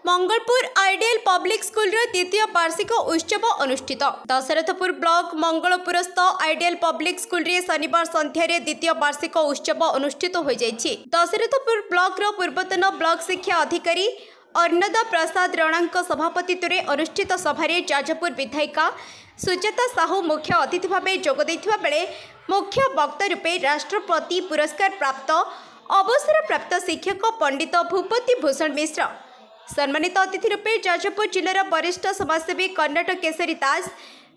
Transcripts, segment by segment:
Mangalpur ideal Public school द्वितीय वार्षिक उत्सव अनुष्ठित। दशरथपुर ब्लॉक मंगलपुरस्थ आइडियल पब्लिक स्कूल रे शनिवार संध्यारे द्वितीय वार्षिक उत्सव अनुष्ठित हो जाइछि। दशरथपुर ब्लॉक रो पूर्वतन ब्लॉक शिक्षा अधिकारी अर्णदा प्रसाद रणांक सभापतित्व अनुष्ठित सभारे जाजपुर विधायिका सुजाता साहू मुख्य अतिथि भाव जोग दैथिबा बेले मुख्य वक्ता रूपे राष्ट्रपति पुरस्कार प्राप्त अवसर प्राप्त शिक्षक पंडित भूपति भूषण मिश्र, सम्मानित अतिथि रूपे जाजपुर जिलार वरिष्ठ समाजसेवी कर्नाटक केसरी दास,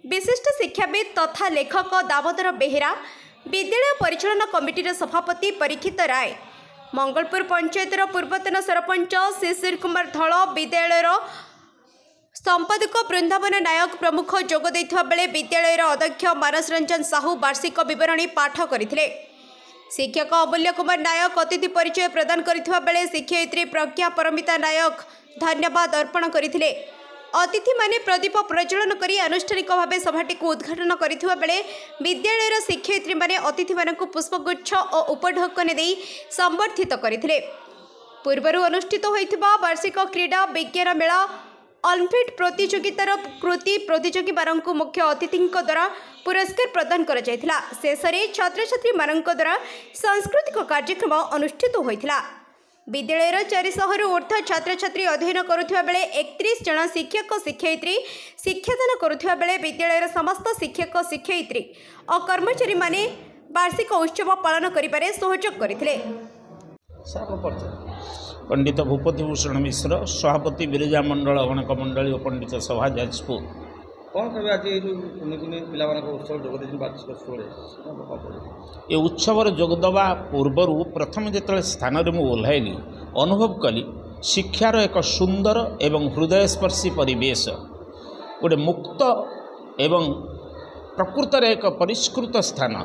विशिष्ट शिक्षाविद तथा लेखक दामोदर बेहेरा, विद्यालय परिचालन कमिटीर सभापति परीक्षित राय, मंगलपुर पंचायतर पूर्वतन सरपंच शिशिर कुमार धल, विद्यालयर संपादक वृंदावन नायक प्रमुख जोग दैथिबा बेले विद्यालयर अध्यक्ष मानस रंजन साहू वार्षिक विवरणी पाठ करथिले। शिक्षक अमूल्य कुमार नायक अतिथि परिचय प्रदान करथिबा बेले शिक्षयित्री प्रज्ञा परमिता नायक धन्यवाद अर्पण करथिले। अतिथि माने प्रदीप प्रज्वलन करी आनुष्ठानिक भाव सभाटी को उद्घाटन करथिबा बेले विद्यालयर शिक्षयित्री माने अतिथि मानकु पुष्पगुच्छ और उपढौकन देई संबर्धित करथिले। पूर्वरु अनुष्ठित होइथिबा वार्षिक क्रीडा विज्ञान मेला ओलंपिक प्रतियोगितार कृति प्रतियोगी मानक मुख्य अतिथि द्वारा पुरस्कार प्रदान कर शेष में छात्र छात्री मानक द्वारा सांस्कृतिक कार्यक्रम अनुष्ठित होता। विद्यालय 400 रु ऊर्ध्व छात्र छात्री अध्ययन करुवा बेले 31 जन शिक्षक शिक्षयित्री शिक्षादान करुवा बेले विद्यालय समस्त शिक्षक शिक्षयित्री और कर्मचारी माने वार्षिक उत्सव पालन करिबारे सहयोग करथिले। पंडित भूपति भूषण मिश्र, सभापति बिरजा मंडल गणक मंडली और पंडित सभा जाजपुर। कौन कहे आज ये उत्सव जोगदवा पूर्वर प्रथम जो स्थान में ओह्लैली अनुभव कली शिक्षार एक सुंदर एवं हृदयस्पर्शी परिवेश, गोटे मुक्त एवं प्रकृतर एक परिष्कृत स्थान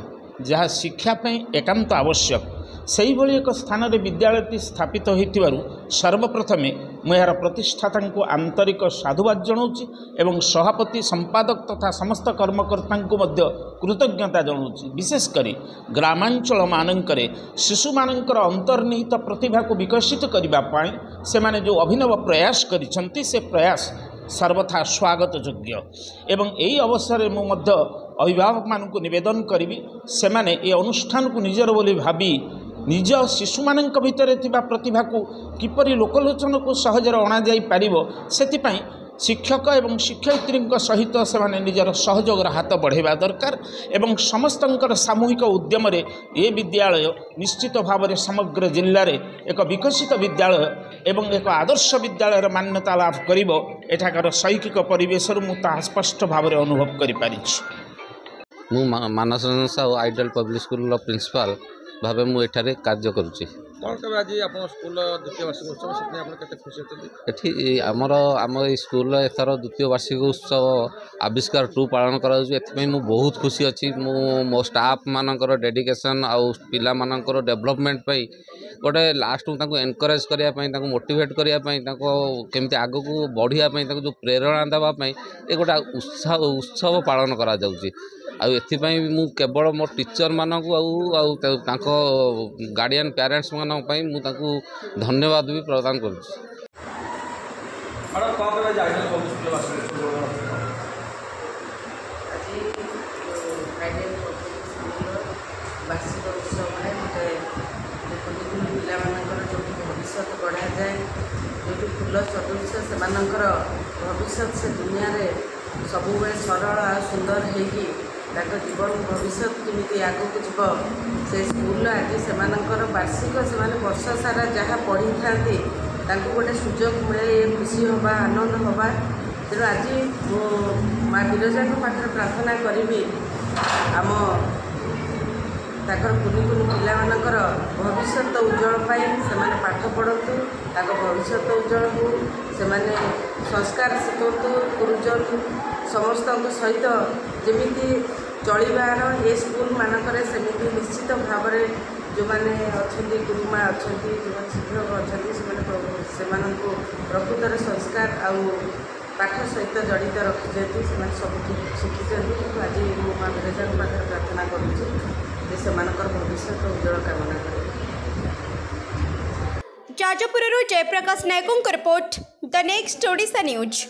जहाँ शिक्षापी एकांत आवश्यक सही भली एक स्थान रे विद्यालयटी स्थापित होइतिबारु सर्वप्रथमे मु यार प्रतिष्ठाता को आंतरिक साधुवाद जनाऊँगी एवं सभापति संपादक तथा समस्त कर्मकर्ता को मध्य कृतज्ञता जनाऊँगी। विशेषकर ग्रामांचल मानकरे शिशु मानकर अंतर्निहित प्रतिभा को विकसित करने से माने जो अभिनव प्रयास करिसंती से प्रयास सर्वथा स्वागत योग्य एवं यही अवसर में मध्य अभिभावक मानक निवेदन करी से माने ये अनुष्ठान को निजर बोली भावी निज शिशु मानक भितर थिबा प्रतिभा को किपरि लोकलोचन को सहजर अणा जाई पारिबो सेतिपई शिक्षक एवं शिक्षयित्री सहित से माने निजर सहयोग हाथ बढ़ावा दरकार एवं समस्तंकर सामूहिक उद्यम रे ये विद्यालय निश्चित भाव में समग्र जिले में एक विकसित विद्यालय एवं एक आदर्श विद्यालय मान्यता लाभ करिबो एठाकार शैक्षिक परिवेश मुझे स्पष्ट भाव में अनुभव करि पारिछि। मु Manas Ranjan Sahu Ideal Public School principal भाव मुझे कार्य करुच्ची। कौन कहे आज आप स्कूल द्वितीय वार्षिक उत्सव से खुशी होती ये आम स्कूल एथर द्वितीय वार्षिक उत्सव आविष्कार 2 पालन कर बहुत खुशी अच्छी। मो स्टाफ मानकर डेडिकेशन आउ पिला मानकर डेवलपमेंट गोटे लास्ट को एनकरेज करने मोटिवेट करने केमती आग को बढ़िया जो प्रेरणा देवाई ये गोटे उत्सव पालन करा जाउची। एथिपाई मु केवल मो टीचर मानक गार्डियन पेरेंट्स मानक धन्यवाद भी प्रदान करुच्ची। वार्षिक उत्सव भविष्य बढ़ा जाए जो फूल सदृश से भविष्य से दुनिया रे सब सरल आ सुंदर होगी जीवन भविष्य केमी आग को जीव से स्कूल आज से वार्षिक से वर्ष सारा जहाँ पढ़ी था गोटे सुजोग मिले खुशी हवा आनंद हवा तेणु आज माँ बिरजा पाखे प्रार्थना करी आम कुनि कुनि पिला मानकर भविष्य उज्जवल पाई से पाठ पढ़तु भविष्य उज्जवल हो से संस्कार शिखतु गुरुजन समस्त सहित जमी चलबार ये स्कूल मानक सेमती निश्चित भाव में जो मैंने अच्छा गुरुमा अच्छा जो शिक्षक अच्छा से प्रकृतर संस्कार आउ पाठ सहित जड़ित रखिंट से सब शिखी आज मो माँ बिरजा पाखे प्रार्थना करुच्ची से भविष्य उज्जवल कामना करें। जाजपुर जयप्रकाश नायकों report the next Odisha news.